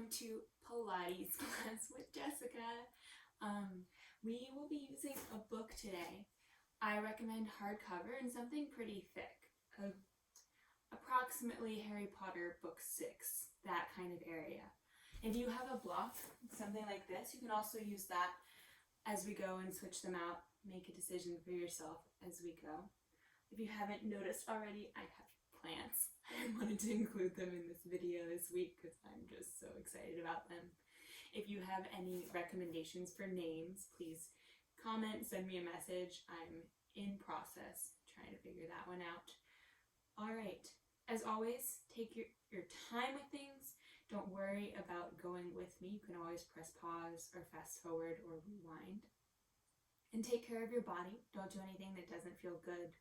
welcome to Pilates class with Jessica. We will be using a book today. I recommend hardcover and something pretty thick, approximately Harry Potter book 6, that kind of area. If you have a block, something like this, you can also use that as we go and switch them out. Make a decision for yourself as we go. If you haven't noticed already, I have plants. I wanted to include them in this video this week because I'm just so excited about them. If you have any recommendations for names, please comment, send me a message. I'm in process trying to figure that one out. All right, as always, take your time with things. Don't worry about going with me. You can always press pause or fast forward or rewind. And take care of your body. Don't do anything that doesn't feel good.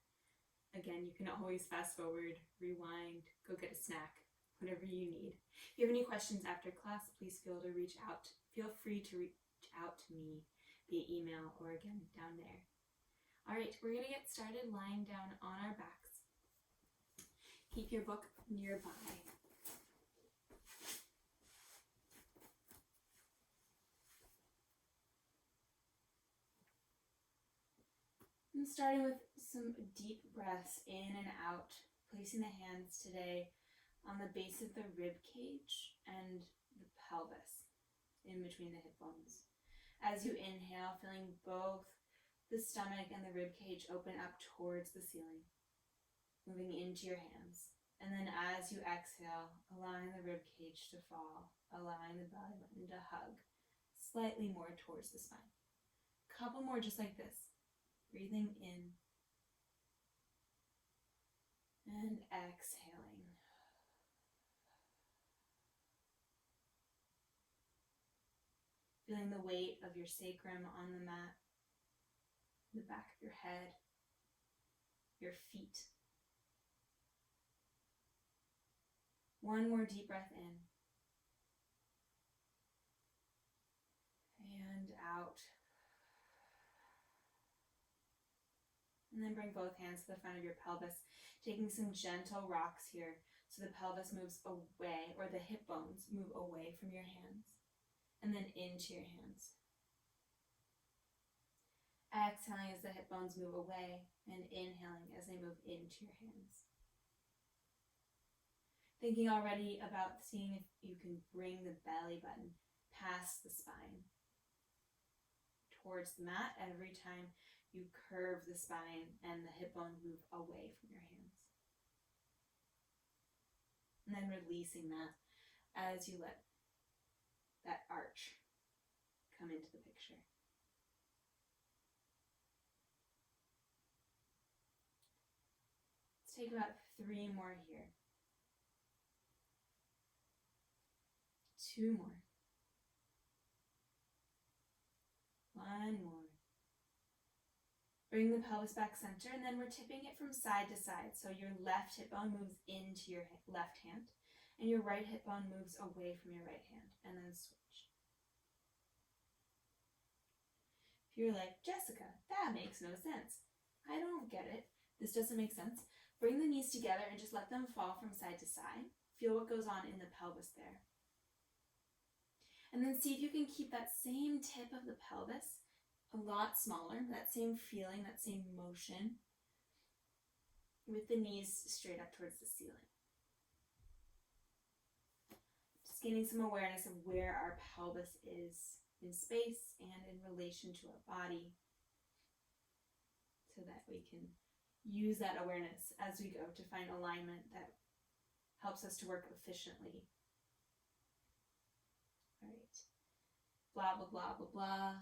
Again, you can always fast forward, rewind, go get a snack, whatever you need. If you have any questions after class, please feel free to reach out to me via email or again down there. All right, we're gonna get started lying down on our backs. Keep your book nearby. I'm starting with some deep breaths in and out, placing the hands today on the base of the rib cage and the pelvis, in between the hip bones. As you inhale, feeling both the stomach and the rib cage open up towards the ceiling, moving into your hands. And then as you exhale, allowing the rib cage to fall, allowing the belly button to hug slightly more towards the spine. Couple more just like this. Breathing in and exhaling. Feeling the weight of your sacrum on the mat, the back of your head, your feet. One more deep breath in and out. And then bring both hands to the front of your pelvis, taking some gentle rocks here so the pelvis moves away, or the hip bones move away from your hands, and then into your hands. Exhaling as the hip bones move away, and inhaling as they move into your hands. Thinking already about seeing if you can bring the belly button past the spine towards the mat every time you curve the spine and the hip bone move away from your hands. And then releasing that as you let that arch come into the picture. Let's take about 3 more here. 2 more. 1 more. Bring the pelvis back center, and then we're tipping it from side to side. So your left hip bone moves into your left hand, and your right hip bone moves away from your right hand, and then switch. If you're like, Jessica, that makes no sense. I don't get it. This doesn't make sense. Bring the knees together and just let them fall from side to side. Feel what goes on in the pelvis there. And then see if you can keep that same tip of the pelvis a lot smaller, that same feeling, that same motion, with the knees straight up towards the ceiling. Just gaining some awareness of where our pelvis is in space and in relation to our body, so that we can use that awareness as we go to find alignment that helps us to work efficiently. All right. Blah, blah, blah, blah, blah.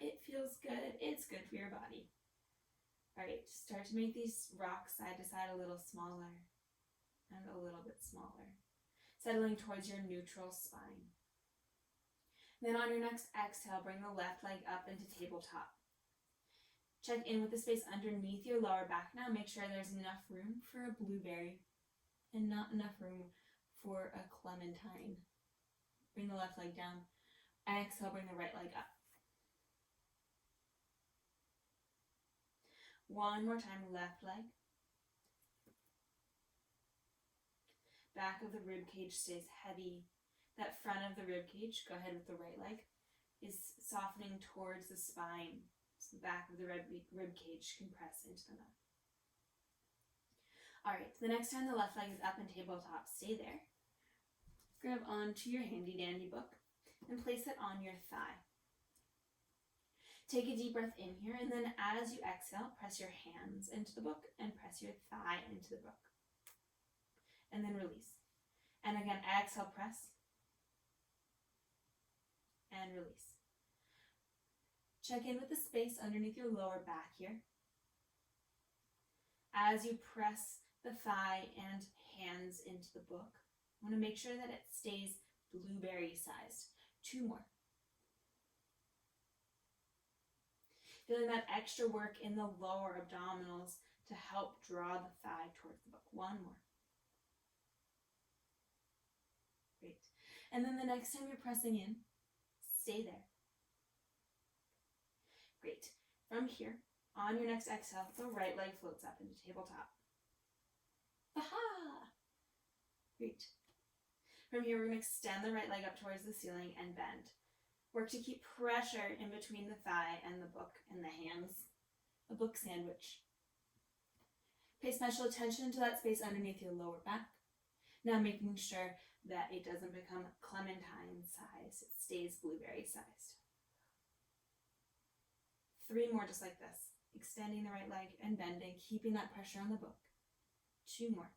It feels good. It's good for your body. All right, start to make these rocks side to side a little smaller and a little bit smaller, settling towards your neutral spine. Then on your next exhale, bring the left leg up into tabletop. Check in with the space underneath your lower back now. Make sure there's enough room for a blueberry and not enough room for a clementine. Bring the left leg down. Exhale, bring the right leg up. 1 more time, left leg. Back of the rib cage stays heavy. that front of the rib cage, go ahead with the right leg, is softening towards the spine. So the back of the rib cage can press into the mat. All right, the next time the left leg is up in tabletop, stay there. Grab onto your handy dandy book and place it on your thigh. Take a deep breath in here, and then as you exhale, press your hands into the book and press your thigh into the book. And then release. And again, exhale, press. And release. Check in with the space underneath your lower back here. As you press the thigh and hands into the book, I want to make sure that it stays blueberry sized. 2 more. Feeling that extra work in the lower abdominals to help draw the thigh towards the book. 1 more. Great. And then the next time you're pressing in, stay there. Great. From here, on your next exhale, the right leg floats up into tabletop. Aha! Great. From here, we're going to extend the right leg up towards the ceiling and bend. Work to keep pressure in between the thigh and the book and the hands. A book sandwich. Pay special attention to that space underneath your lower back. Now making sure that it doesn't become clementine size. It stays blueberry sized. 3 more just like this. Extending the right leg and bending, keeping that pressure on the book. 2 more.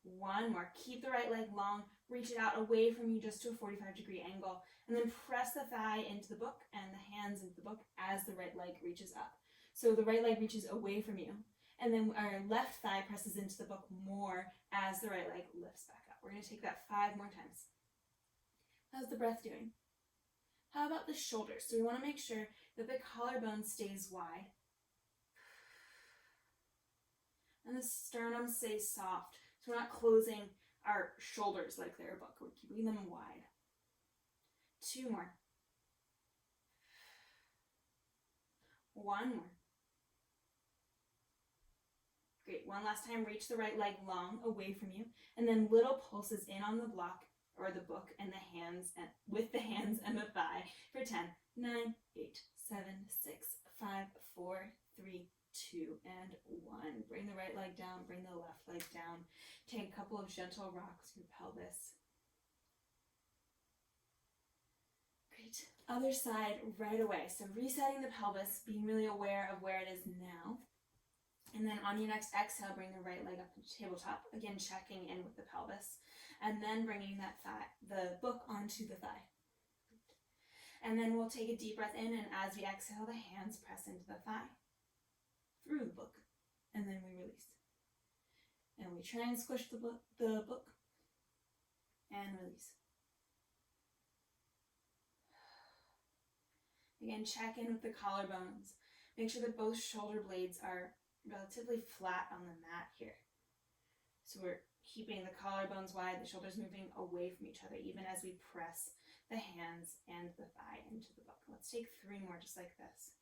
1 more. Keep the right leg long. Reach it out away from you just to a 45-degree angle. And then press the thigh into the book and the hands into the book as the right leg reaches up. So the right leg reaches away from you. And then our left thigh presses into the book more as the right leg lifts back up. We're going to take that 5 more times. How's the breath doing? How about the shoulders? So we want to make sure that the collarbone stays wide. And the sternum stays soft. So we're not closing our shoulders like they're a book. We're keeping them wide. 2 more. 1 more. Great. 1 last time. Reach the right leg long away from you. And then little pulses in on the block or the book and the hands and with the hands and the thigh for 10, 9, 8, 7, 6, 5, 4, 3, 2, and 1. Bring the right leg down, bring the left leg down. Take a couple of gentle rocks your pelvis. Great. Other side right away. So resetting the pelvis, being really aware of where it is now. And then on your next exhale, bring the right leg up to tabletop. Again, checking in with the pelvis. And then bringing that thigh, the book onto the thigh. And then we'll take a deep breath in, and as we exhale, the hands press into the thigh, through the book, and then we release. And we try and squish the book, and release. Again, check in with the collarbones. Make sure that both shoulder blades are relatively flat on the mat here. So we're keeping the collarbones wide, the shoulders moving away from each other, even as we press the hands and the thigh into the book. Let's take 3 more just like this.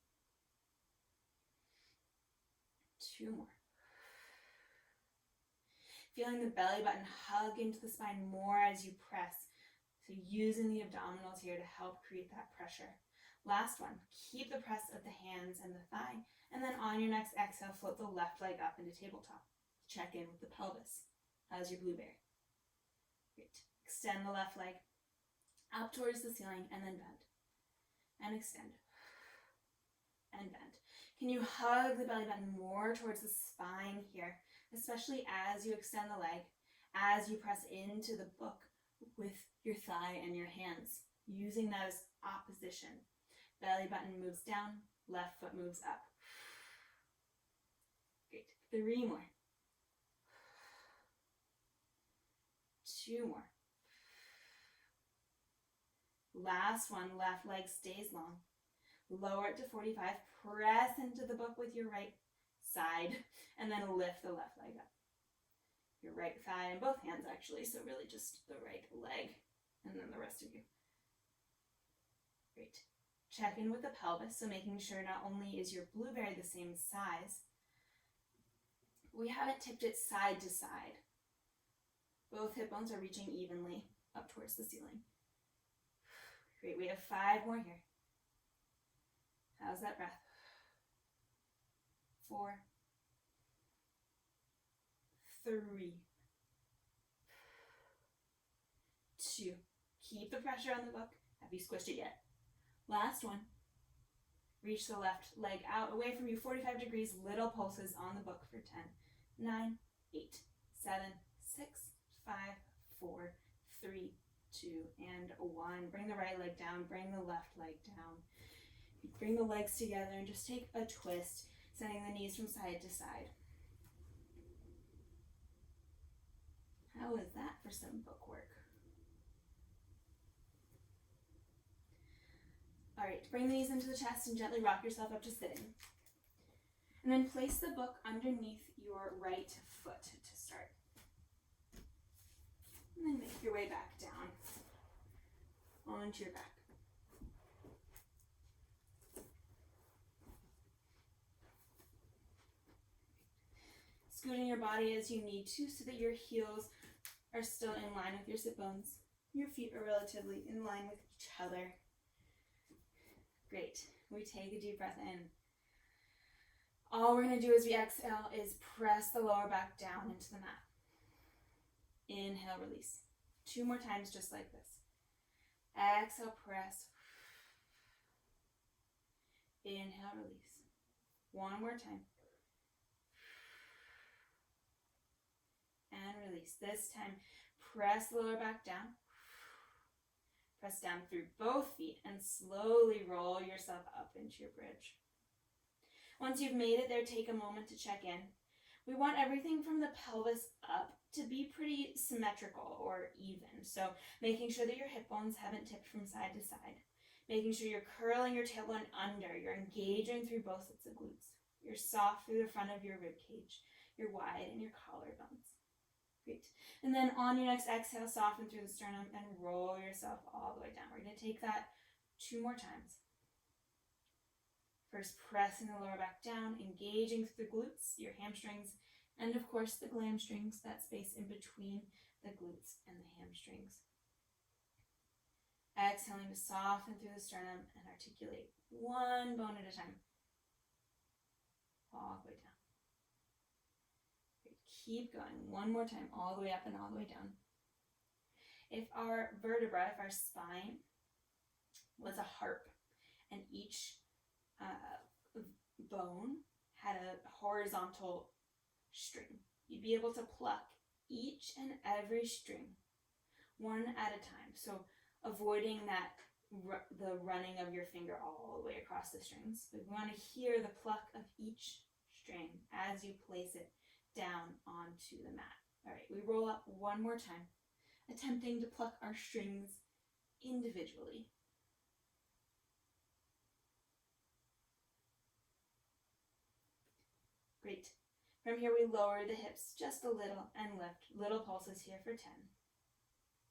2 more. Feeling the belly button hug into the spine more as you press. So using the abdominals here to help create that pressure. Last one. Keep the press of the hands and the thigh. And then on your next exhale, float the left leg up into tabletop. Check in with the pelvis. How's your blueberry? Great. Extend the left leg up towards the ceiling and then bend. And extend. And bend. Can you hug the belly button more towards the spine here, especially as you extend the leg, as you press into the book with your thigh and your hands, using that as opposition. Belly button moves down, left foot moves up. Great. 3 more. 2 more. Last one, left leg stays long. Lower it to 45, press into the book with your right side, and then lift the left leg up. Your right thigh and both hands actually, so really just the right leg, and then the rest of you. Great. Check in with the pelvis, so making sure not only is your blueberry the same size, we haven't tipped it side to side. Both hip bones are reaching evenly up towards the ceiling. Great, we have 5 more here. How's that breath? 4, 3, 2. Keep the pressure on the book. Have you squished it yet? Last one. Reach the left leg out, away from you, 45 degrees, little pulses on the book for 10, 9, 8, 7, 6, 5, 4, 3, 2, and 1. Bring the right leg down, bring the left leg down. Bring the legs together and just take a twist, sending the knees from side to side. How is that for some book work? All right, bring the knees into the chest and gently rock yourself up to sitting. And then place the book underneath your right foot to start. And then make your way back down onto your back. Scooting your body as you need to so that your heels are still in line with your sit bones. Your feet are relatively in line with each other. Great. We take a deep breath in. All we're going to do as we exhale is press the lower back down into the mat. Inhale, release. 2 more times just like this. Exhale, press. Inhale, release. 1 more time. And release. This time, press the lower back down. Press down through both feet and slowly roll yourself up into your bridge. Once you've made it there, take a moment to check in. We want everything from the pelvis up to be pretty symmetrical or even. So making sure that your hip bones haven't tipped from side to side. Making sure you're curling your tailbone under. You're engaging through both sets of glutes. You're soft through the front of your rib cage. You're wide in your collarbones. Great. And then on your next exhale, soften through the sternum and roll yourself all the way down. We're going to take that 2 more times. First, pressing the lower back down, engaging through the glutes, your hamstrings, and of course the glamstrings, that space in between the glutes and the hamstrings. Exhaling to soften through the sternum and articulate 1 bone at a time. All the way down. Keep going. 1 more time, all the way up and all the way down. If our vertebra, if our spine was a harp and each bone had a horizontal string, you'd be able to pluck each and every string 1 at a time. So avoiding that the running of your finger all the way across the strings. But we want to hear the pluck of each string as you place it down onto the mat. All right, we roll up 1 more time, attempting to pluck our strings individually. Great. From here, we lower the hips just a little and lift. Little pulses here for 10,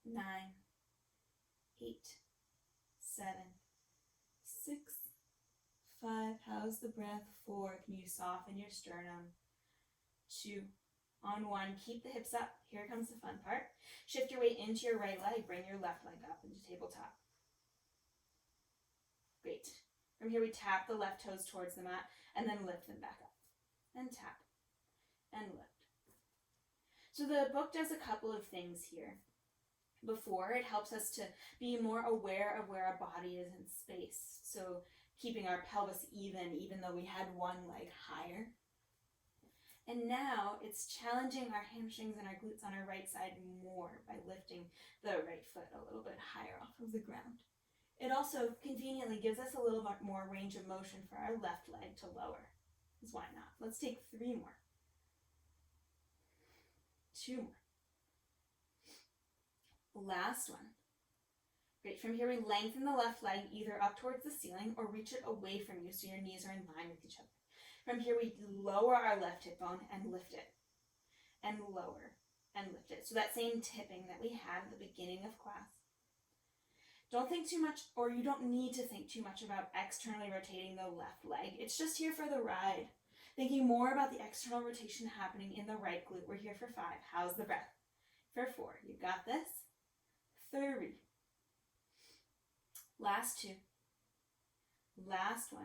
9, 8, 7, 6, 5. How's the breath? 4. Can you soften your sternum? 2. On 1, keep the hips up. Here comes the fun part. Shift your weight into your right leg. Bring your left leg up into tabletop. Great. From here, we tap the left toes towards the mat and then lift them back up. And tap and lift. So the book does a couple of things here. Before, it helps us to be more aware of where our body is in space. So keeping our pelvis even though we had one leg higher. And now it's challenging our hamstrings and our glutes on our right side more by lifting the right foot a little bit higher off of the ground. It also conveniently gives us a little bit more range of motion for our left leg to lower. Because why not? Let's take 3 more. 2 more. Last one. Great. From here, we lengthen the left leg either up towards the ceiling or reach it away from you so your knees are in line with each other. From here, we lower our left hip bone and lift it. And lower and lift it. So that same tipping that we had at the beginning of class. Don't think too much, or you don't need to think too much about externally rotating the left leg. It's just here for the ride. Thinking more about the external rotation happening in the right glute. We're here for 5. How's the breath? For 4. You got this. 3. Last 2. Last 1.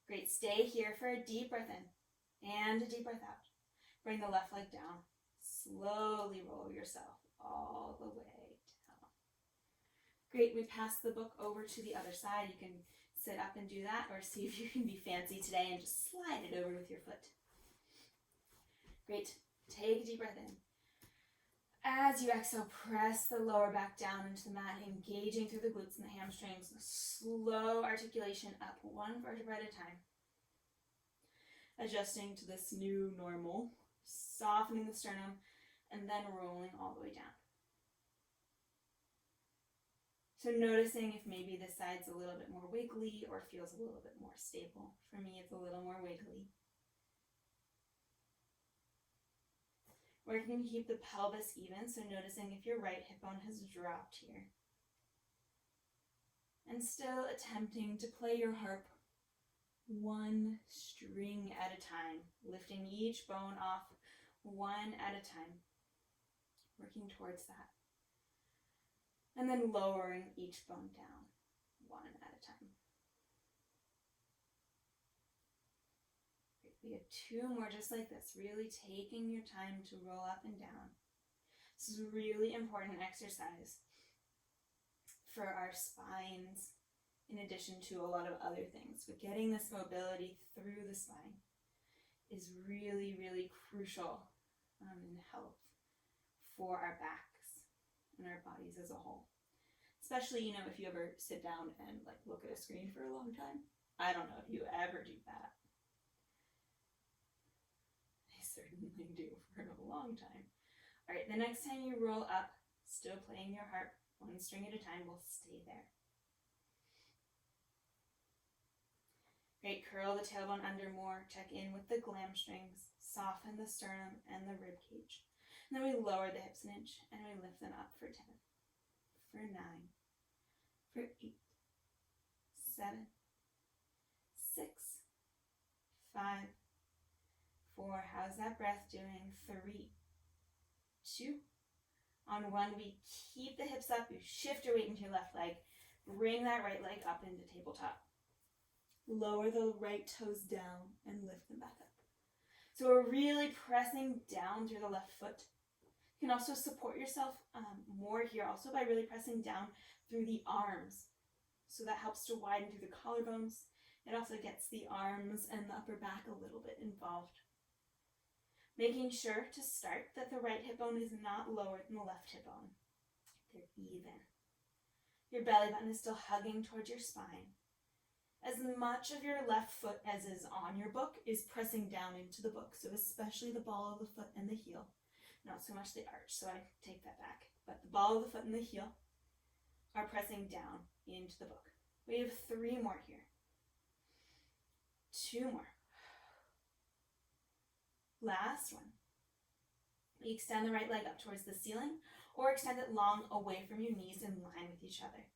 Great. Stay here for a deep breath in and a deep breath out. Bring the left leg down. Slowly roll yourself all the way down. Great. We pass the book over to the other side. You can sit up and do that, or see if you can be fancy today and just slide it over with your foot. Great. Take a deep breath in. As you exhale, press the lower back down into the mat, engaging through the glutes and the hamstrings. Slow articulation up, 1 vertebra at a time. Adjusting to this new normal, softening the sternum, and then rolling all the way down. So noticing if maybe this side's a little bit more wiggly or feels a little bit more stable. For me, it's a little more wiggly. Working to keep the pelvis even, so noticing if your right hip bone has dropped here. And still attempting to play your harp 1 string at a time, lifting each bone off 1 at a time, working towards that. And then lowering each bone down 1 at a time. We have 2 more just like this, really taking your time to roll up and down. This is a really important exercise for our spines, in addition to a lot of other things. But getting this mobility through the spine is really, really crucial in health for our backs and our bodies as a whole. Especially, if you ever sit down and look at a screen for a long time. I don't know if you ever do that. Certainly do for a long time. All right, the next time you roll up, still playing your harp, 1 string at a time, we'll stay there. Great, curl the tailbone under more, check in with the hamstrings, soften the sternum and the rib cage. And then we lower the hips an inch and we lift them up for 10, for 9, for 8, 7, 6, 5, 4, how's that breath doing? 3, 2, on 1, we keep the hips up, you shift your weight into your left leg, bring that right leg up into tabletop. Lower the right toes down and lift them back up. So we're really pressing down through the left foot. You can also support yourself more here also by really pressing down through the arms. So that helps to widen through the collarbones. It also gets the arms and the upper back a little bit involved. Making sure to start that the right hip bone is not lower than the left hip bone. They're even. Your belly button is still hugging towards your spine. As much of your left foot as is on your book is pressing down into the book. So especially the ball of the foot and the heel. Not so much the arch, so I take that back. But the ball of the foot and the heel are pressing down into the book. We have 3 more here. 2 more. Last one. We extend the right leg up towards the ceiling or extend it long away from your knees in line with each other.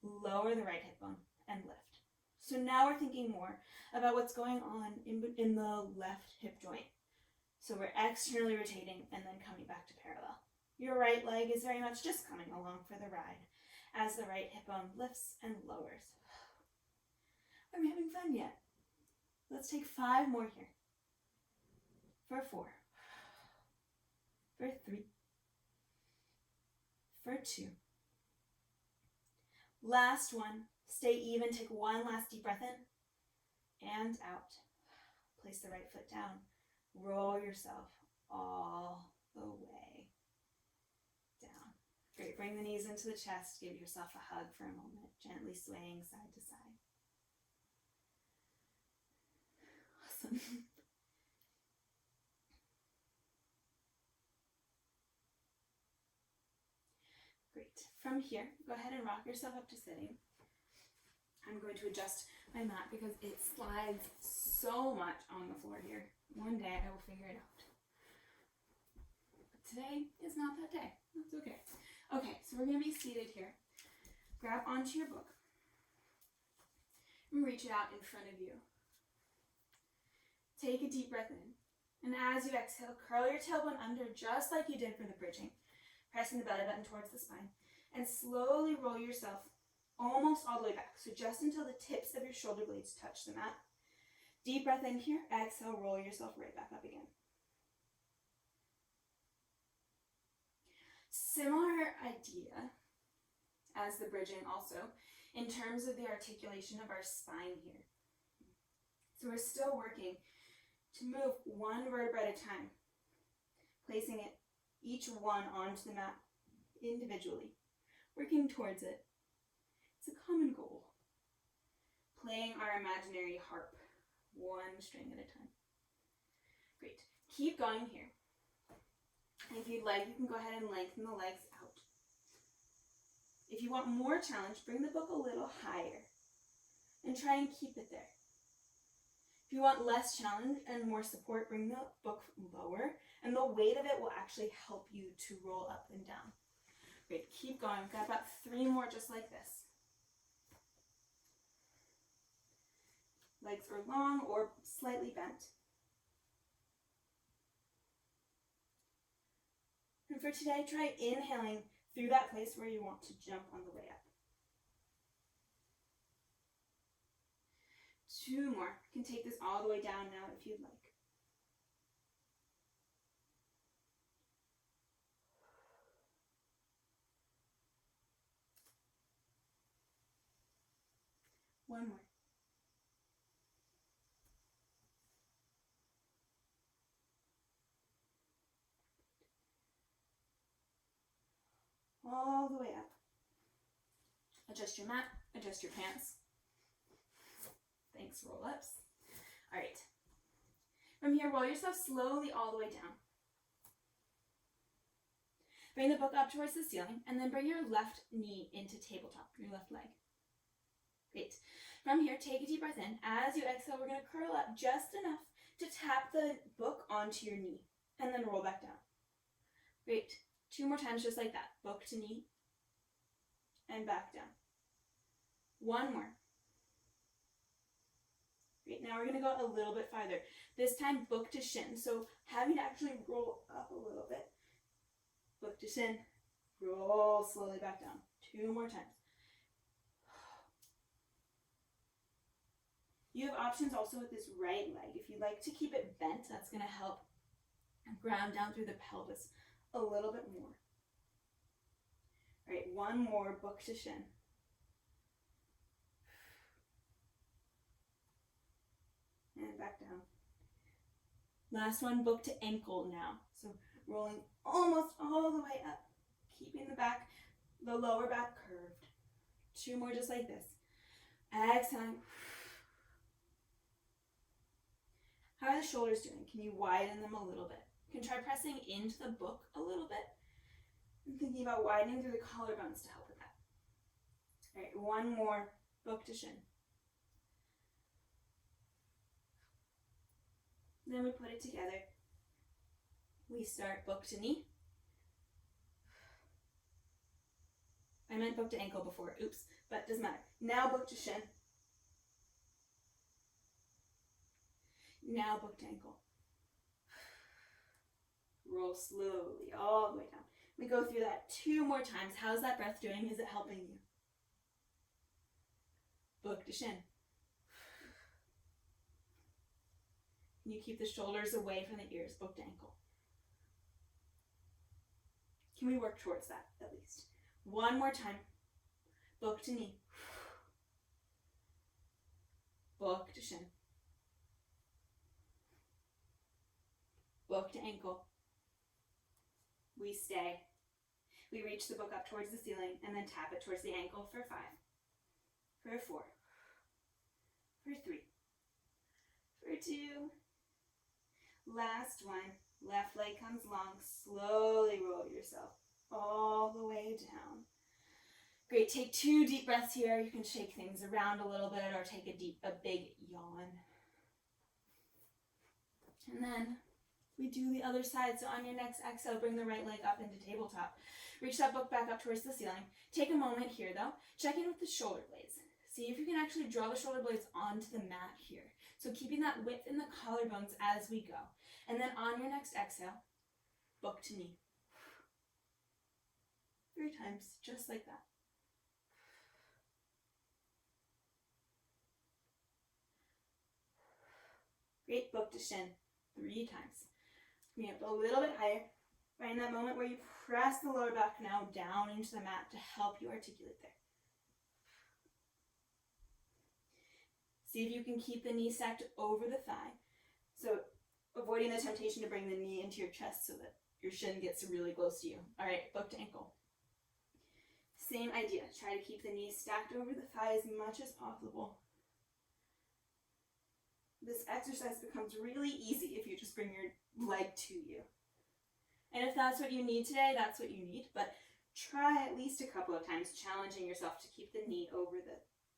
Lower the right hip bone and lift. So now we're thinking more about what's going on in the left hip joint. So we're externally rotating and then coming back to parallel. Your right leg is very much just coming along for the ride as the right hip bone lifts and lowers. Are we having fun yet? Let's take 5 more here. For 4, for 3, for 2. Last one, stay even, take 1 last deep breath in and out. Place the right foot down, roll yourself all the way down. Great, bring the knees into the chest, give yourself a hug for a moment, gently swaying side to side. Awesome. Great. From here, go ahead and rock yourself up to sitting. I'm going to adjust my mat because it slides so much on the floor here. One day I will figure it out. But today is not that day. That's okay. Okay, so we're going to be seated here. Grab onto your book and reach it out in front of you. Take a deep breath in. And as you exhale, curl your tailbone under just like you did for the bridging. pressing the belly button towards the spine, and slowly roll yourself almost all the way back. So just until the tips of your shoulder blades touch the mat. Deep breath in here, exhale, roll yourself right back up again. Similar idea as the bridging also, in terms of the articulation of our spine here. So we're still working to move one vertebra at a time, placing it, each one onto the mat individually, working towards it. It's a common goal. Playing our imaginary harp, one string at a time. Great. Keep going here. And if you'd like, you can go ahead and lengthen the legs out. If you want more challenge, bring the book a little higher and try and keep it there. If you want less challenge and more support, bring the book lower, and the weight of it will actually help you to roll up and down. Great, keep going. We've got about 3 more just like this. Legs are long or slightly bent. And for today, try inhaling through that place where you want to jump on the way up. 2 more. You can take this all the way down now if you'd like. One more. All the way up. Adjust your mat, adjust your pants. Thanks, roll-ups. All right. From here, roll yourself slowly all the way down. Bring the book up towards the ceiling, and then bring your left knee into tabletop, your left leg. Great. From here, take a deep breath in. As you exhale, we're going to curl up just enough to tap the book onto your knee, and then roll back down. Great. 2 more times just like that. Book to knee, and back down. 1 more. Great, now we're going to go a little bit farther. This time, book to shin. So having to actually roll up a little bit. Book to shin. Roll slowly back down. 2 more times. You have options also with this right leg. If you'd like to keep it bent, that's going to help ground down through the pelvis a little bit more. All right, 1 more, book to shin. And back down. Last one, book to ankle now. So rolling almost all the way up, keeping the lower back curved. 2 more just like this. Exhaling. How are the shoulders doing? Can you widen them a little bit? You can try pressing into the book a little bit and thinking about widening through the collarbones to help with that. All right, 1 more, book to shin. Then we put it together. We start book to knee. I meant book to ankle before, oops, but doesn't matter. Now book to shin. Now book to ankle. Roll slowly all the way down. We go through that 2 more times. How's that breath doing? Is it helping you? Book to shin. Can you keep the shoulders away from the ears? Book to ankle. Can we work towards that at least? 1 more time. Book to knee. Book to shin. Book to ankle. We stay. We reach the book up towards the ceiling and then tap it towards the ankle for 5, for 4, for 3, for 2. Last one. Left leg comes long. Slowly roll yourself all the way down. Great. Take 2 deep breaths here. You can shake things around a little bit or take a big yawn. And then we do the other side. So on your next exhale, bring the right leg up into tabletop. Reach that book back up towards the ceiling. Take a moment here though. Check in with the shoulder blades. See if you can actually draw the shoulder blades onto the mat here. So keeping that width in the collarbones as we go. And then on your next exhale, book to knee. 3 times, just like that. Great, book to shin, 3 times. Bring it up a little bit higher. Find that moment where you press the lower back now down into the mat to help you articulate there. See if you can keep the knee stacked over the thigh. So avoiding the temptation to bring the knee into your chest so that your shin gets really close to you. All right, book to ankle. Same idea. Try to keep the knee stacked over the thigh as much as possible. This exercise becomes really easy if you just bring your leg to you. And if that's what you need today, that's what you need. But try at least a couple of times challenging yourself to keep the knee over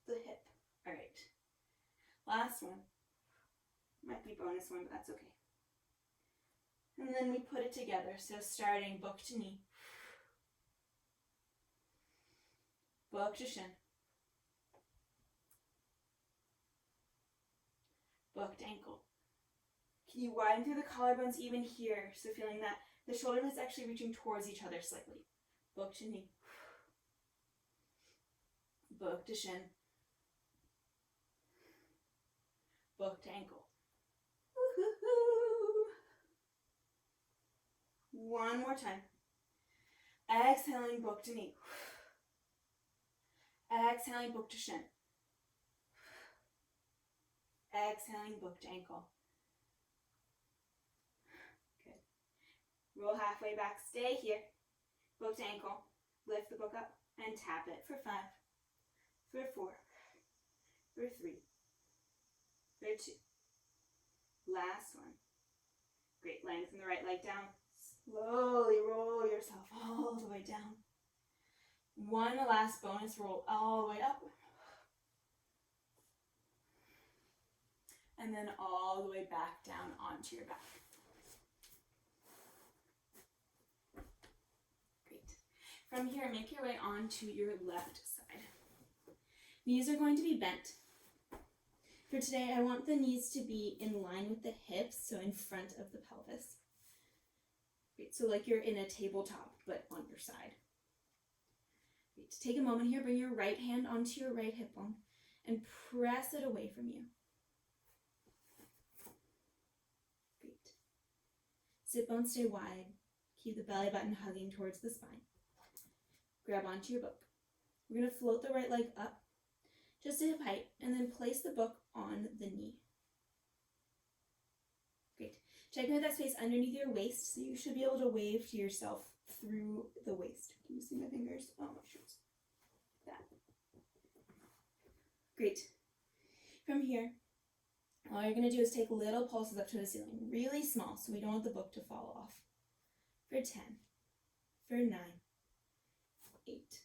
the hip. All right. Last one. Might be bonus one, but that's okay. And then we put it together. So starting book to knee. Book to shin. Book to ankle. Can you widen through the collarbones even here? So feeling that the shoulder blades actually reaching towards each other slightly. Book to knee. Book to shin. Book to ankle. Woo-hoo-hoo. One more time. Exhaling, book to knee. Exhaling, book to shin. Exhaling, book to ankle. Good. Roll halfway back. Stay here. Book to ankle. Lift the book up and tap it for 5, for 4, for 3, for 2. Last one. Great. Lengthen the right leg down. Slowly roll yourself all the way down. One last bonus roll all the way up. And then all the way back down onto your back. Great. From here, make your way onto your left side. Knees are going to be bent. For today, I want the knees to be in line with the hips, so in front of the pelvis. Great. So like you're in a tabletop, but on your side. Great. Take a moment here, bring your right hand onto your right hip bone and press it away from you. Great. Sit bones stay wide. Keep the belly button hugging towards the spine. Grab onto your book. We're going to float the right leg up just to hip height and then place the book on the knee. Great. Check out that space underneath your waist, so you should be able to wave to yourself through the waist. Can you see my fingers? Oh, my shoes. That. Great. From here, all you're going to do is take little pulses up to the ceiling, really small, so we don't want the book to fall off. For 10, for 9, 8,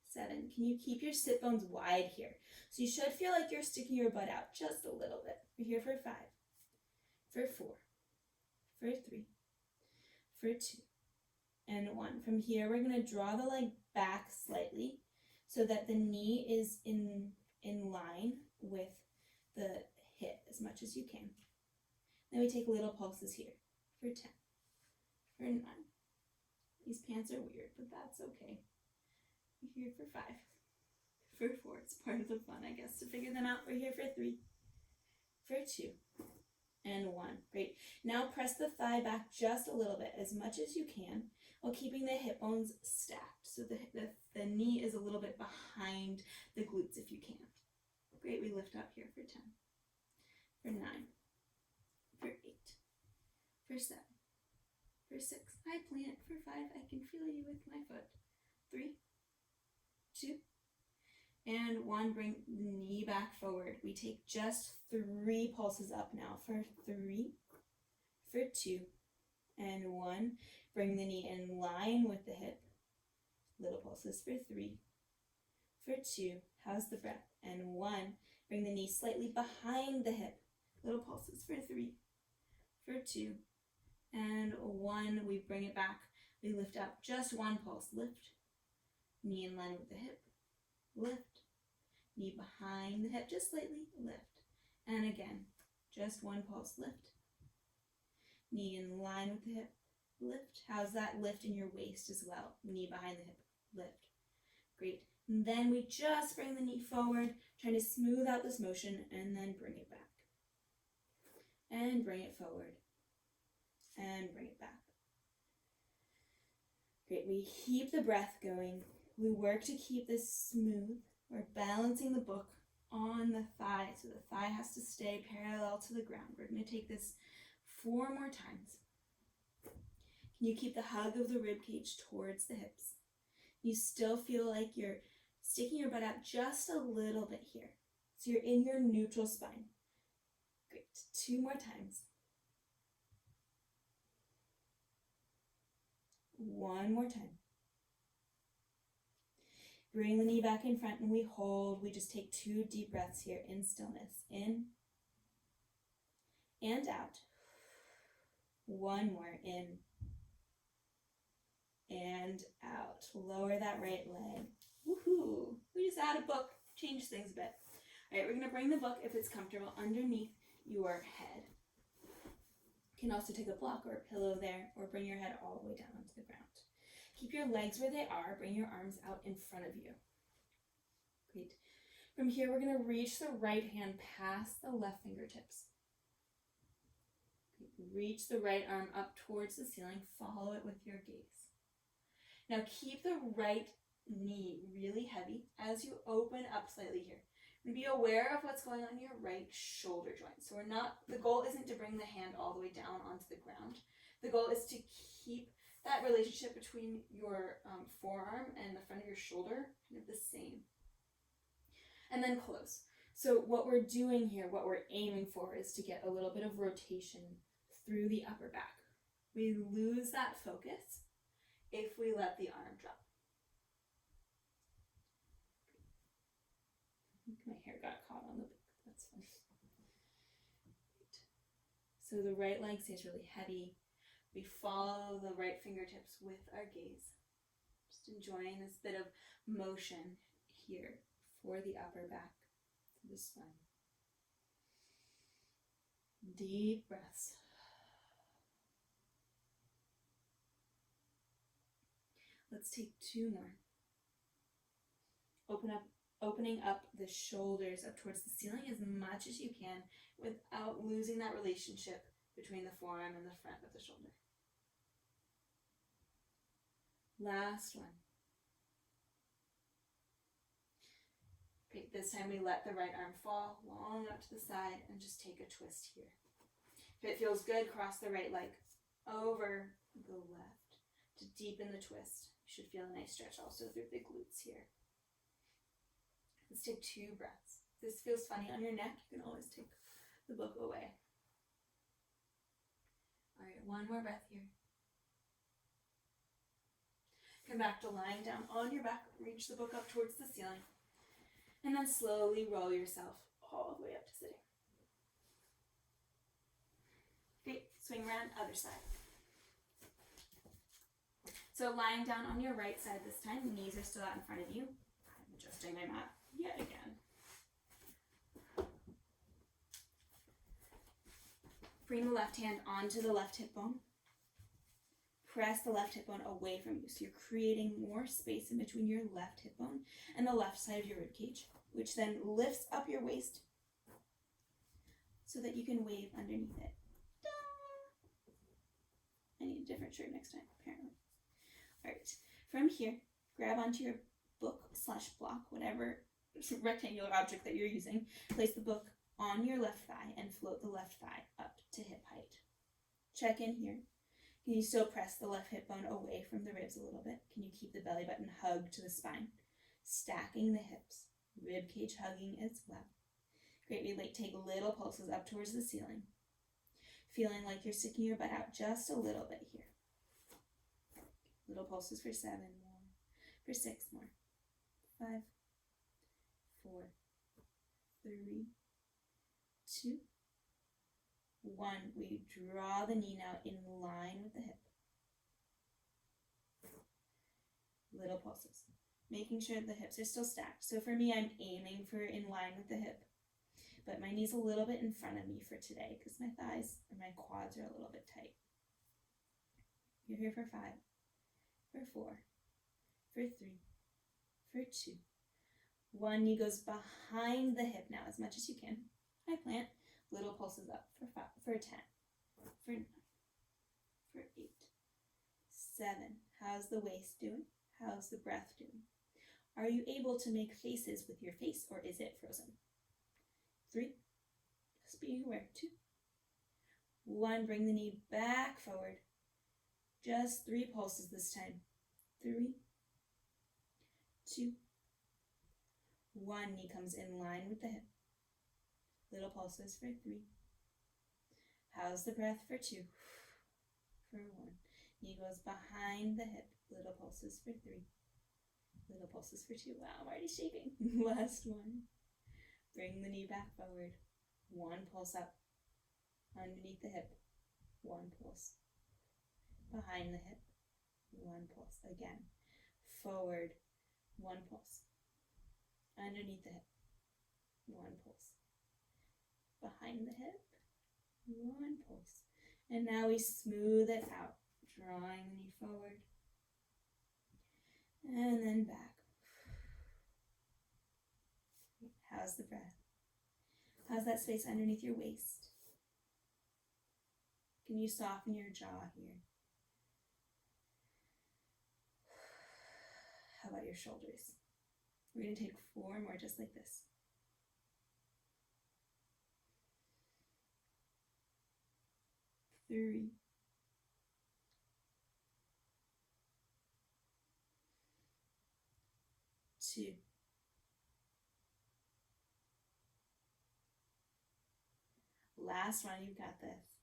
7. Can you keep your sit bones wide here? So you should feel like you're sticking your butt out just a little bit. We're here for 5, for 4, for 3, for 2, and 1. From here, we're going to draw the leg back slightly so that the knee is in line with the hip as much as you can. Then we take little pulses here for 10, for 9. These pants are weird, but that's okay. We're here for 5, for 4. It's part of the fun, I guess, to figure them out. We're here for 3, for 2, and 1. Great. Now press the thigh back just a little bit, as much as you can, while keeping the hip bones stacked. So the knee is a little bit behind the glutes if you can. Great. We lift up here for 10, for 9, for 8, for 7, for 6. I plant for 5. I can feel you with my foot. 3, 2, and 1. Bring the knee back forward. We take just 3 pulses up now for 3, for 2, and 1. Bring the knee in line with the hip. Little pulses for 3, for 2. How's the breath? And 1. Bring the knee slightly behind the hip. Little pulses for 3, for 2, and 1. We bring it back. We lift up. Just 1 pulse. Lift. Knee in line with the hip. Lift. Knee behind the hip. Just slightly. Lift. And again, just 1 pulse. Lift. Knee in line with the hip. lift. How's that lift in your waist as well? Knee behind the hip, lift. Great. And then we just bring the knee forward, trying to smooth out this motion, and then bring it back. And bring it forward. And bring it back. Great. We keep the breath going. We work to keep this smooth. We're balancing the book on the thigh, so the thigh has to stay parallel to the ground. We're going to take this 4 more times. Can you keep the hug of the rib cage towards the hips? You still feel like you're sticking your butt out just a little bit here. So you're in your neutral spine. Great. 2 more times. 1 more time. Bring the knee back in front and we hold. We just take 2 deep breaths here in stillness. In and out. 1 more. In and out. Lower that right leg. Woohoo! We just add a book. Change things a bit. All right, we're going to bring the book, if it's comfortable, underneath your head. You can also take a block or a pillow there, or bring your head all the way down onto the ground. Keep your legs where they are. Bring your arms out in front of you. Great. From here, we're going to reach the right hand past the left fingertips. Reach the right arm up towards the ceiling. Follow it with your gaze. Now keep the right knee really heavy as you open up slightly here. And be aware of what's going on in your right shoulder joint. So the goal isn't to bring the hand all the way down onto the ground. The goal is to keep that relationship between your forearm and the front of your shoulder kind of the same. And then close. So what we're doing here, what we're aiming for, is to get a little bit of rotation through the upper back. We lose that focus if we let the arm drop. My hair got caught on the book. That's fun. So the right leg stays really heavy. We follow the right fingertips with our gaze. Just enjoying this bit of motion here for the upper back, the spine. Deep breaths. Let's take 2 more. Opening up the shoulders up towards the ceiling as much as you can without losing that relationship between the forearm and the front of the shoulder. Last one. Great. This time we let the right arm fall long up to the side and just take a twist here. If it feels good, cross the right leg over the left to deepen the twist. You should feel a nice stretch also through the glutes here. Let's take 2 breaths. If this feels funny on your neck, you can always take the book away. All right, 1 more breath here. Come back to lying down on your back. Reach the book up towards the ceiling. And then slowly roll yourself all the way up to sitting. Great. Swing around, other side. So lying down on your right side this time, the knees are still out in front of you. I'm adjusting my mat yet again. Bring the left hand onto the left hip bone. Press the left hip bone away from you. So you're creating more space in between your left hip bone and the left side of your rib cage, which then lifts up your waist so that you can wave underneath it. I need a different shirt next time, apparently. All right, from here, grab onto your book/block, whatever rectangular object that you're using. Place the book on your left thigh and float the left thigh up to hip height. Check in here. Can you still press the left hip bone away from the ribs a little bit? Can you keep the belly button hugged to the spine? Stacking the hips, rib cage hugging as well. Great, we take little pulses up towards the ceiling. Feeling like you're sticking your butt out just a little bit here. Little pulses for 7 more, for 6 more. 5, 4, 3, 2, 1. We draw the knee now in line with the hip. Little pulses. Making sure the hips are still stacked. So for me, I'm aiming for in line with the hip. But my knee's a little bit in front of me for today because my thighs and my quads are a little bit tight. You're here for 5, for 4, for 3, for 2. 1, knee goes behind the hip now as much as you can. High plant, little pulses up for 5, for 10, for 9, for 8, 7. How's the waist doing? How's the breath doing? Are you able to make faces with your face, or is it frozen? 3, just being aware. 2, 1, bring the knee back forward. Just 3 pulses this time. 3, 2, 1, knee comes in line with the hip. Little pulses for 3. How's the breath for 2? For 1. Knee goes behind the hip. Little pulses for 3. Little pulses for 2. Wow, I'm already shaking. Last one. Bring the knee back forward. 1 pulse up. Underneath the hip. 1 pulse. Behind the hip. 1 pulse. Again. Forward. 1 pulse. Underneath the hip. 1 pulse. Behind the hip. 1 pulse. And now we smooth it out. Drawing the knee forward. And then back. How's the breath? How's that space underneath your waist? Can you soften your jaw here? How about your shoulders? We're going to take 4 more just like this. 3, 2, 1. Last one, you got this.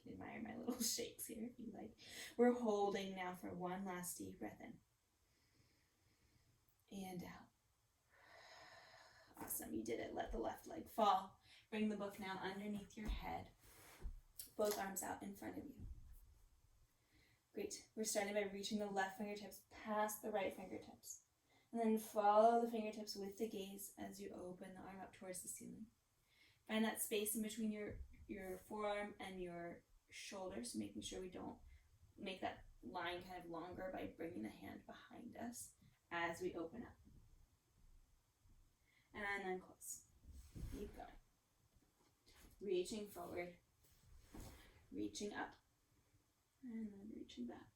You can admire my little shakes here if you like. We're holding now for 1 last deep breath in. And out. Awesome, you did it. Let the left leg fall. Bring the book now underneath your head. Both arms out in front of you. Great. We're starting by reaching the left fingertips past the right fingertips. And then follow the fingertips with the gaze as you open the arm up towards the ceiling. Find that space in between your forearm and your shoulders, making sure we don't make that line kind of longer by bringing the hand behind us as we open up. And then close. Keep going. Reaching forward, reaching up, and then reaching back.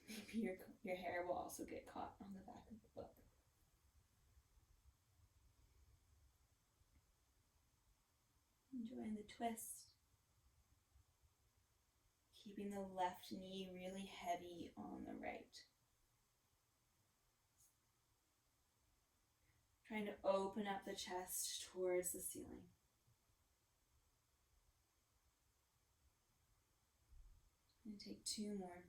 Maybe your hair will also get caught on the back of the book. Enjoying the twist. Keeping the left knee really heavy on the right. Trying to open up the chest towards the ceiling. And take 2 more.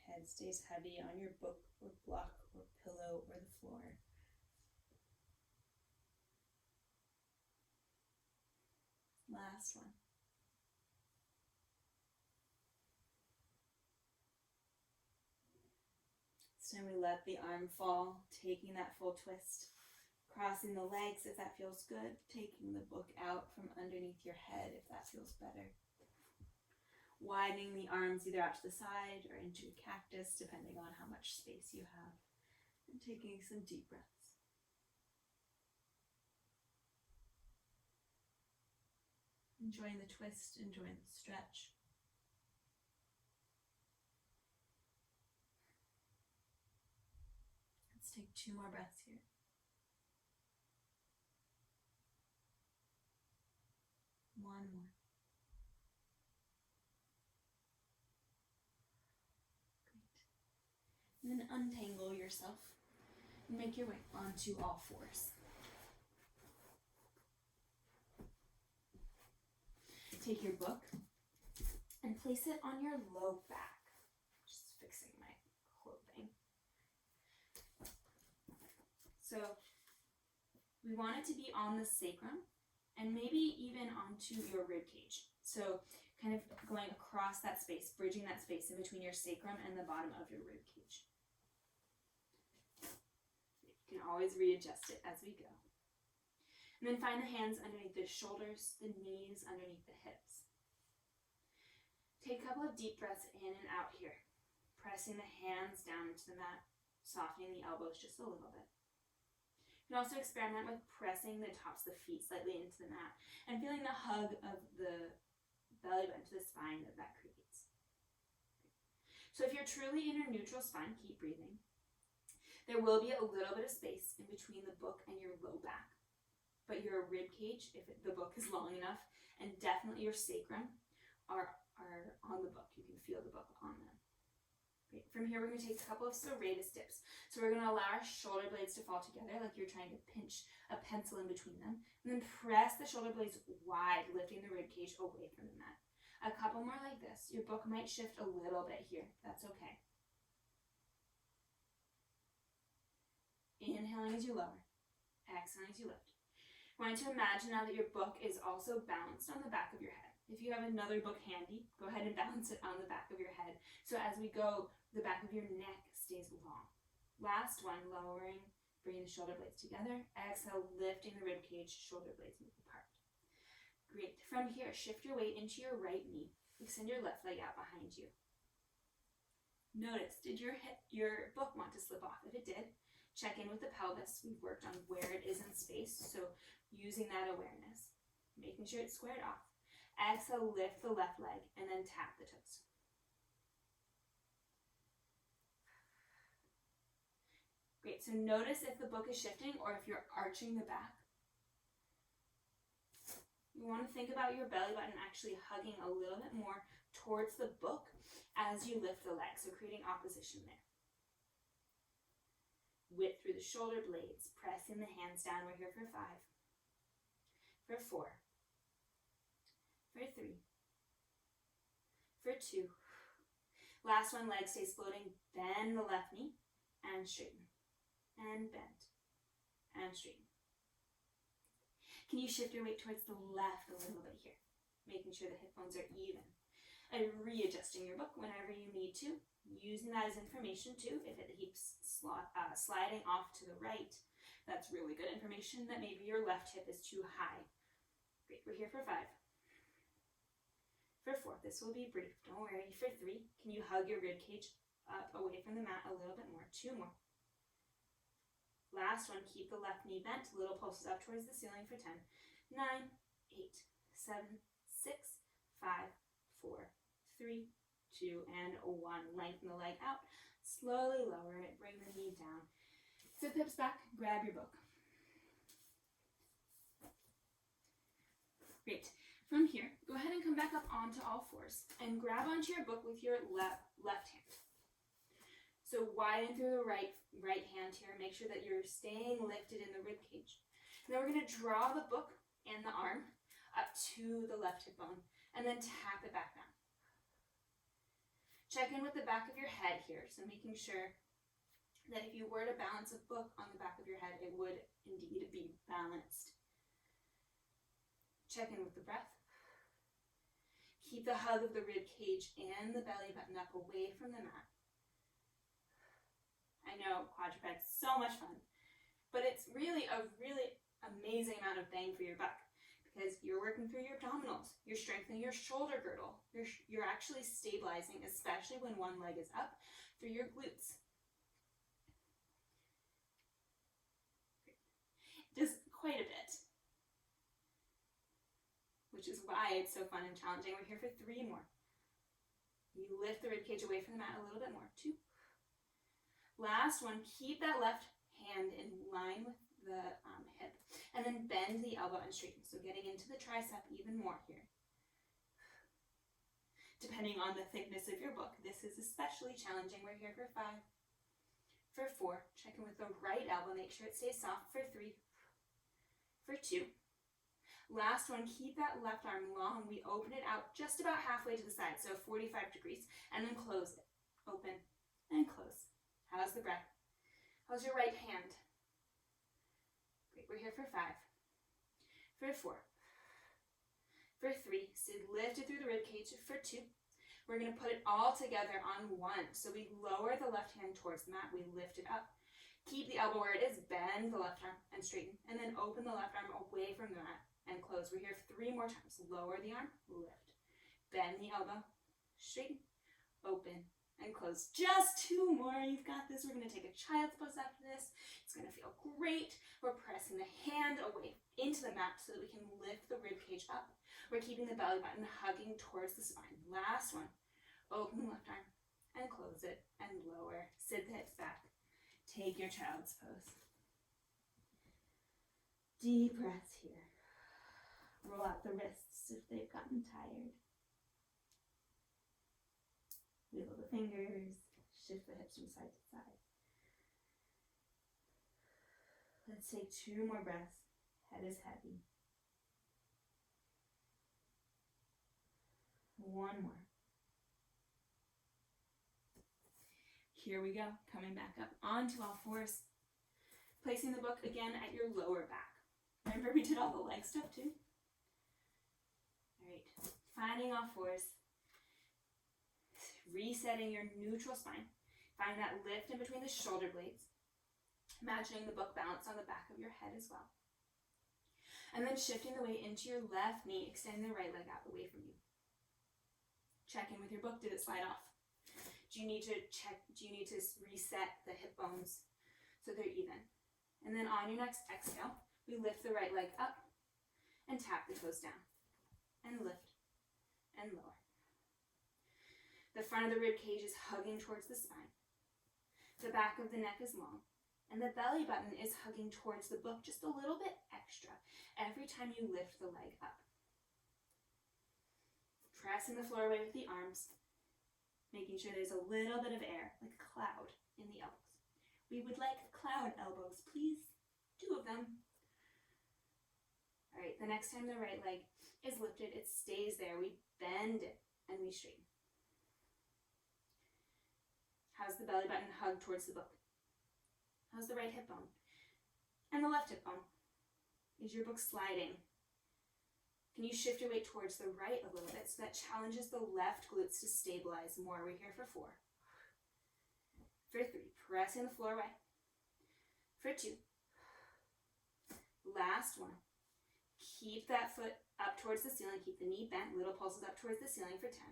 Head stays heavy on your book or block or pillow or the floor. Last one. This time we let the arm fall, taking that full twist. Crossing the legs if that feels good. Taking the book out from underneath your head if that feels better. Widening the arms either out to the side or into a cactus, depending on how much space you have. And taking some deep breaths. Enjoying the twist, enjoying the stretch. Let's take 2 more breaths here. One more. Great. And then untangle yourself and make your way onto all 4s. Take your book and place it on your low back. Just fixing my clothing. So we want it to be on the sacrum and maybe even onto your rib cage. So kind of going across that space, bridging that space in between your sacrum and the bottom of your rib cage. You can always readjust it as we go. And then find the hands underneath the shoulders, the knees, underneath the hips. Take a couple of deep breaths in and out here, pressing the hands down into the mat, softening the elbows just a little bit. You can also experiment with pressing the tops of the feet slightly into the mat and feeling the hug of the belly button to the spine that creates. So if you're truly in your neutral spine, keep breathing. There will be a little bit of space in between the book and your low back, but your rib cage, if the book is long enough, and definitely your sacrum are on the book. You can feel the book on them. Great. From here, we're going to take a couple of serratus dips. So we're going to allow our shoulder blades to fall together like you're trying to pinch a pencil in between them. And then press the shoulder blades wide, lifting the rib cage away from the mat. A couple more like this. Your book might shift a little bit here. That's okay. Inhaling as you lower. Exhaling as you lift. I want you to imagine now that your book is also balanced on the back of your head. If you have another book handy, go ahead and balance it on the back of your head. So as we go, the back of your neck stays long. Last one, lowering, bringing the shoulder blades together. Exhale, lifting the rib cage, shoulder blades move apart. Great. From here, shift your weight into your right knee. Extend your left leg out behind you. Notice, did your book want to slip off? If it did, check in with the pelvis. We've worked on where it is in space, so using that awareness, making sure it's squared off. Exhale, lift the left leg, and then tap the toes. Great, so notice if the book is shifting or if you're arching the back. You want to think about your belly button actually hugging a little bit more towards the book as you lift the leg, so creating opposition there. Width through the shoulder blades, pressing the hands down. We're here for 5, for 4, for 3, for 2. Last one, leg stays floating. Bend the left knee and straighten, and bend and straighten. Can you shift your weight towards the left a little bit here, making sure the hip bones are even, and readjusting your book whenever you need to, using that as information too. If it keeps sliding off to the right, that's really good information that maybe your left hip is too high. Great, we're here for 5. For 4, this will be brief, don't worry. For 3, can you hug your rib cage up away from the mat a little bit more? 2 more. Last one, keep the left knee bent, little pulses up towards the ceiling for 10, 9, 8, 7, 6, 5, 4, 3, 2, and 1. Lengthen the leg out, slowly lower it, bring the knee down. Sit hips back, grab your book. Great. From here, go ahead and come back up onto all fours and grab onto your book with your left hand. So widen through the right hand here. Make sure that you're staying lifted in the rib cage. And then we're going to draw the book and the arm up to the left hip bone and then tap it back down. Check in with the back of your head here. So making sure that if you were to balance a book on the back of your head, it would indeed be balanced. Check in with the breath. Keep the hug of the rib cage and the belly button up away from the mat. I know quadruped's so much fun, but it's really a really amazing amount of bang for your buck because you're working through your abdominals, you're strengthening your shoulder girdle, you're actually stabilizing, especially when one leg is up, through your glutes. Just quite a bit, which is why it's so fun and challenging. We're here for 3 more. You lift the rib cage away from the mat a little bit more. 2. Last one, keep that left hand in line with the hip, and then bend the elbow and straighten. So getting into the tricep even more here. Depending on the thickness of your book, this is especially challenging. We're here for 5, for 4. Check in with the right elbow, make sure it stays soft. For 3, for 2. Last one, keep that left arm long. We open it out just about halfway to the side, so 45 degrees, and then close it. Open and close. How's the breath? How's your right hand? Great, we're here for 5, for 4, for 3. Sit lifted through the rib cage. For 2, we're going to put it all together on 1. So we lower the left hand towards the mat. We lift it up. Keep the elbow where it is, bend the left arm and straighten, and then open the left arm away from the mat and close. We're here 3 more times. Lower the arm, lift, bend the elbow, straighten, open, and close. Just 2 more. You've got this. We're going to take a child's pose after this. It's going to feel great. We're pressing the hand away into the mat so that we can lift the rib cage up. We're keeping the belly button hugging towards the spine. Last one. Open the left arm and close it and lower. Sit the hips back. Take your child's pose. Deep breaths here. Roll out the wrists if they've gotten tired. Wiggle the fingers. Shift the hips from side to side. Let's take 2 more breaths. Head is heavy. 1 more. Here we go, coming back up onto all fours. Placing the book again at your lower back. Remember we did all the leg stuff too? All right, finding all fours. Resetting your neutral spine. Find that lift in between the shoulder blades. Imagining the book balance on the back of your head as well. And then shifting the weight into your left knee, extending the right leg out away from you. Check in with your book, did it slide off? Do you need to reset the hip bones so they're even? And then on your next exhale, we lift the right leg up and tap the toes down. And lift and lower. The front of the rib cage is hugging towards the spine. The back of the neck is long. And the belly button is hugging towards the book just a little bit extra every time you lift the leg up. Pressing the floor away with the arms. Making sure there's a little bit of air, like a cloud, in the elbows. We would like cloud elbows, please. 2 of them. All right, the next time the right leg is lifted, it stays there. We bend it and we straighten. How's the belly button hugged towards the book? How's the right hip bone? And the left hip bone? Is your book sliding? Can you shift your weight towards the right a little bit so that challenges the left glutes to stabilize more? We're here for 4. For 3, pressing the floor away. For 2. Last one. Keep that foot up towards the ceiling. Keep the knee bent. Little pulses up towards the ceiling for 10.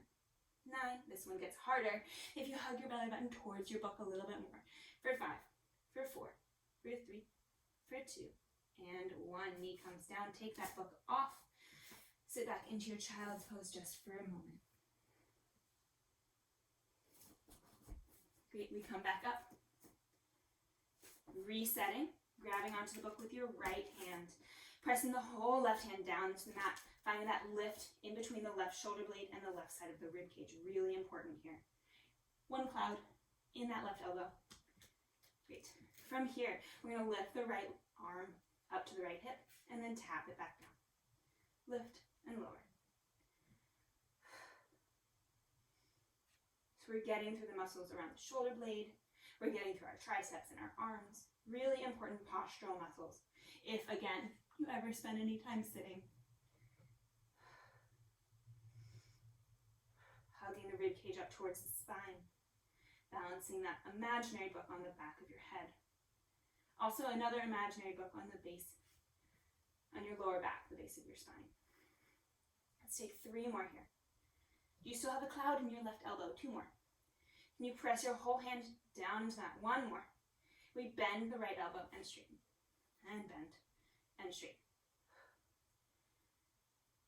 9. This one gets harder if you hug your belly button towards your book a little bit more. For 5. For 4. For 3. For 2. And 1. Knee comes down. Take that book off. Sit back into your child's pose just for a moment. Great, we come back up. Resetting, grabbing onto the book with your right hand. Pressing the whole left hand down into the mat. Finding that lift in between the left shoulder blade and the left side of the rib cage. Really important here. 1 cloud in that left elbow. Great. From here, we're going to lift the right arm up to the right hip and then tap it back down. Lift and lower. So we're getting through the muscles around the shoulder blade. We're getting through our triceps and our arms. Really important postural muscles. If, again, you ever spend any time sitting. Hugging the rib cage up towards the spine. Balancing that imaginary book on the back of your head. Also another imaginary book on the base, on your lower back, the base of your spine. Let's take 3 more here. You still have a cloud in your left elbow. 2 more. Can you press your whole hand down into that? 1 more. We bend the right elbow and straighten. And bend and straighten.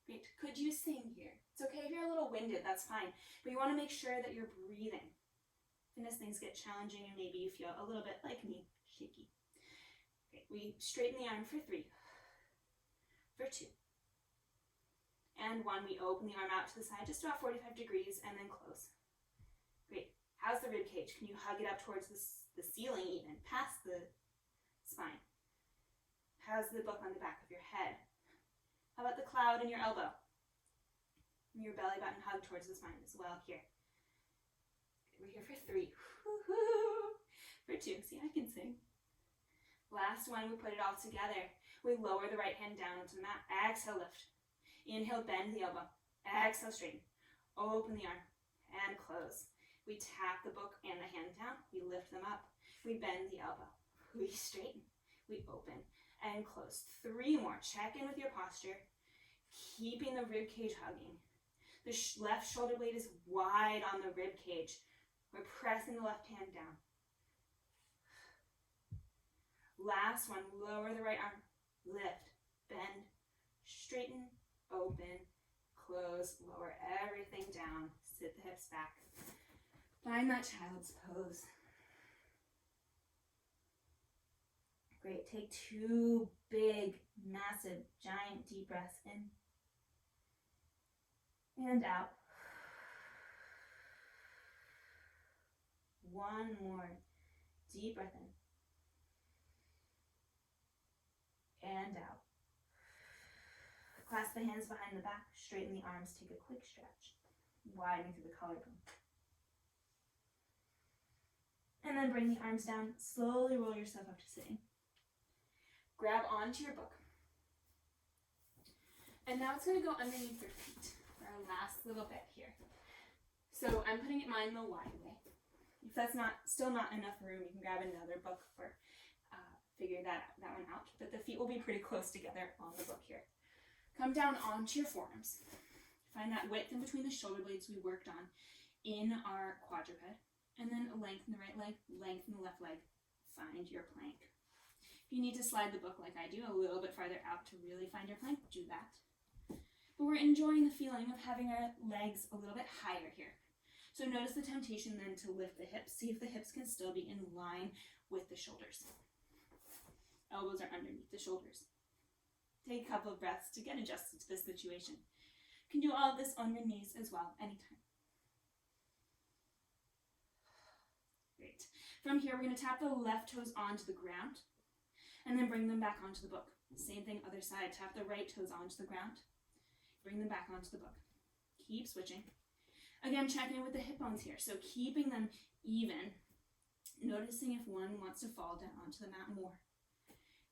Great. Could you sing here? It's okay if you're a little winded, that's fine. But you want to make sure that you're breathing. And as things get challenging and maybe you feel a little bit like me, shaky. Great. We straighten the arm for 3. For 2. And 1, we open the arm out to the side, just about 45 degrees, and then close. Great. How's the rib cage? Can you hug it up towards the ceiling even, past the spine? How's the book on the back of your head? How about the cloud in your elbow? And your belly button hug towards the spine as well here. We're here for 3. Woo-hoo. For 2. See, I can sing. Last one, we put it all together. We lower the right hand down into the mat. Exhale, lift. Inhale, bend the elbow. Exhale, straighten. Open the arm and close. We tap the book and the hand down. We lift them up. We bend the elbow. We straighten, we open, and close. 3 more. Check in with your posture, keeping the rib cage hugging. The left shoulder blade is wide on the rib cage. We're pressing the left hand down. Last one, lower the right arm, lift, bend, straighten, open, close, lower everything down, sit the hips back. Find that child's pose. Great, take 2 big, massive, giant deep breaths in and out. 1 more deep breath in and out. Clasp the hands behind the back, straighten the arms, take a quick stretch, widening through the collarbone. And then bring the arms down, slowly roll yourself up to sitting. Grab onto your book. And now it's going to go underneath your feet for our last little bit here. So I'm putting mine the wide way. If that's still not enough room, you can grab another book for figure that one out. But the feet will be pretty close together on the book here. Come down onto your forearms. Find that width in between the shoulder blades we worked on in our quadruped. And then lengthen the right leg, lengthen the left leg. Find your plank. If you need to slide the book like I do a little bit farther out to really find your plank, do that. But we're enjoying the feeling of having our legs a little bit higher here. So notice the temptation then to lift the hips. See if the hips can still be in line with the shoulders. Elbows are underneath the shoulders. Take a couple of breaths to get adjusted to this situation. You can do all of this on your knees as well, anytime. Great. From here, we're going to tap the left toes onto the ground and then bring them back onto the book. Same thing, other side. Tap the right toes onto the ground. Bring them back onto the book. Keep switching. Again, checking in with the hip bones here. So keeping them even. Noticing if one wants to fall down onto the mat more.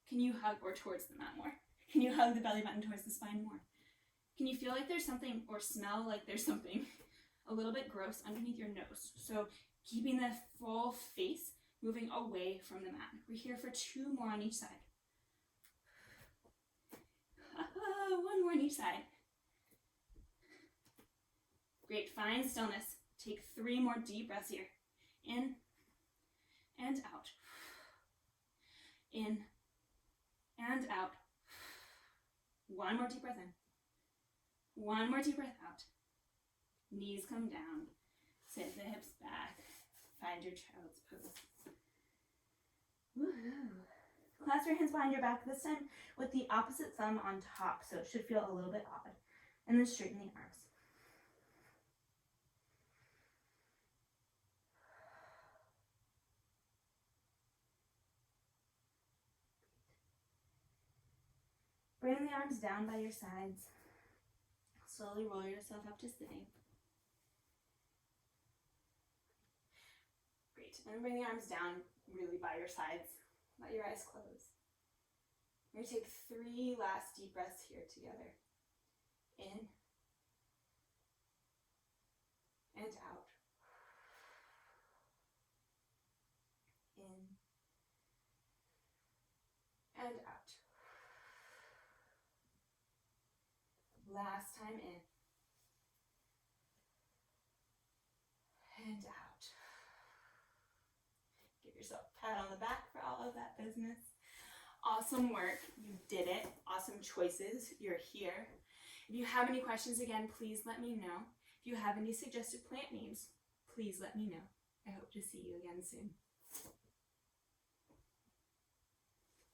Can you hug, or towards the mat more? Can you hug the belly button towards the spine more? Can you feel like there's something, or smell like there's something a little bit gross underneath your nose? So keeping the full face moving away from the mat. We're here for 2 more on each side. 1 more on each side. Great, find stillness. Take 3 more deep breaths here. In and out. In and out. 1 more deep breath in. 1 more deep breath out. Knees come down. Sit the hips back. Find your child's pose. Woohoo. Clasp your hands behind your back, this time with the opposite thumb on top, so it should feel a little bit odd. And then straighten the arms. Bring the arms down by your sides. Slowly roll yourself up to sitting. Great. And bring the arms down really by your sides. Let your eyes close. We're going to take 3 last deep breaths here together. In and out. In and out. Last time in. And out. Give yourself a pat on the back for all of that business. Awesome work. You did it. Awesome choices. You're here. If you have any questions, again, please let me know. If you have any suggested plant names, please let me know. I hope to see you again soon.